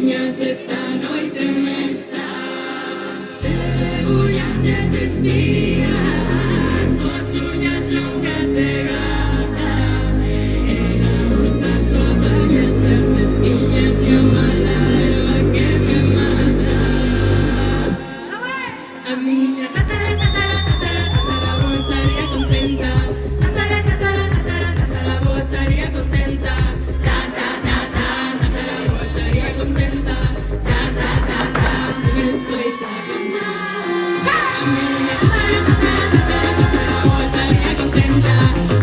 viñas desta noite mesta se debullas e espigas coas uñas longas de gata e na boca só apañas as espiñas e a mala erva que me mata. A miña tataravó estaría contenta. Tataravó estaría contenta. Tataravó estaría contenta. Se me escoita cantar. A miña tataravó estaría contenta.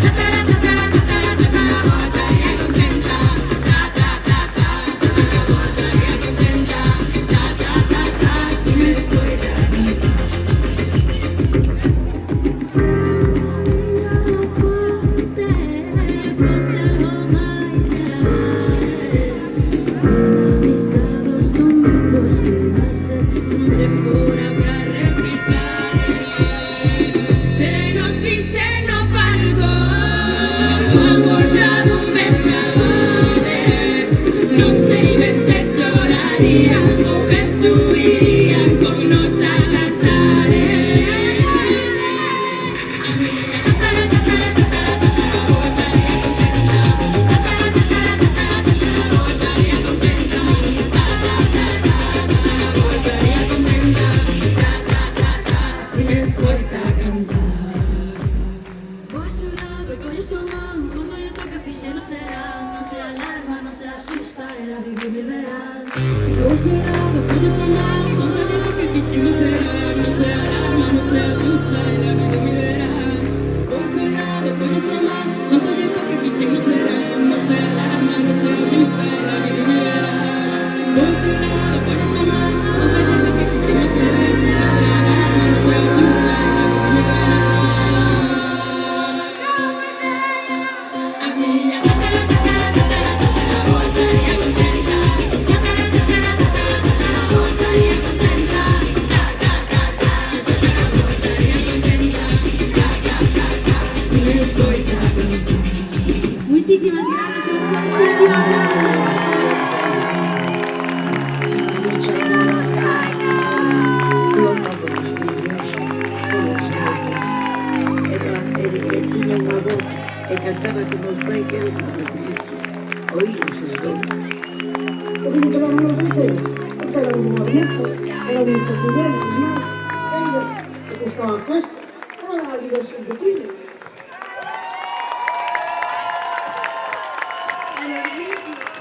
Tataravó estaría contenta. Tataravó estaría contenta. Se me escoita cantar. Sempre fora pra repicar. Se nos vise no palco abordado un vendaval, non sei ben se chorarían ou ben subirían con nos a cantar. A miña tataravó estaría contenta. Tataravó estaría contenta. Tataravó estaría contenta. Se me escoita cantar. Vou a seu lado e collo súa man. Cando lle toque fixeno será. Non se alarma, non se asusta, ela vive mil verán. Vou a seu lado, collo súa man. Cando lle toque fixemos será. Non se alarma, non se asusta, ela vive mil verán. Vou a seu lado, collo súa man. Cando lle toque fixemos será. Non se alarma, non se asusta, ela vive mil verán. Vou a seu lado, collo súa man. Cando lle toque fixemos será. Non se alarma, non se asusta, ela vive mil verán. A miña tataravó estaría contenta. Tataravó estaría contenta. Tataravó estaría contenta. Se me escoita cantar. Moitísimas grazas, un fortísimas grazas. Mucha loca por os fillos, por os netos. Tiña unha voz e cantaba como o pai que era unha delicia. Oíros os dous. O que lle quedaban os deiteiros, porque eran unhas mozas, eran un portugueses, irmáns, feiras, que custaba a festa, toda a diversión que tiña. Enormísimo.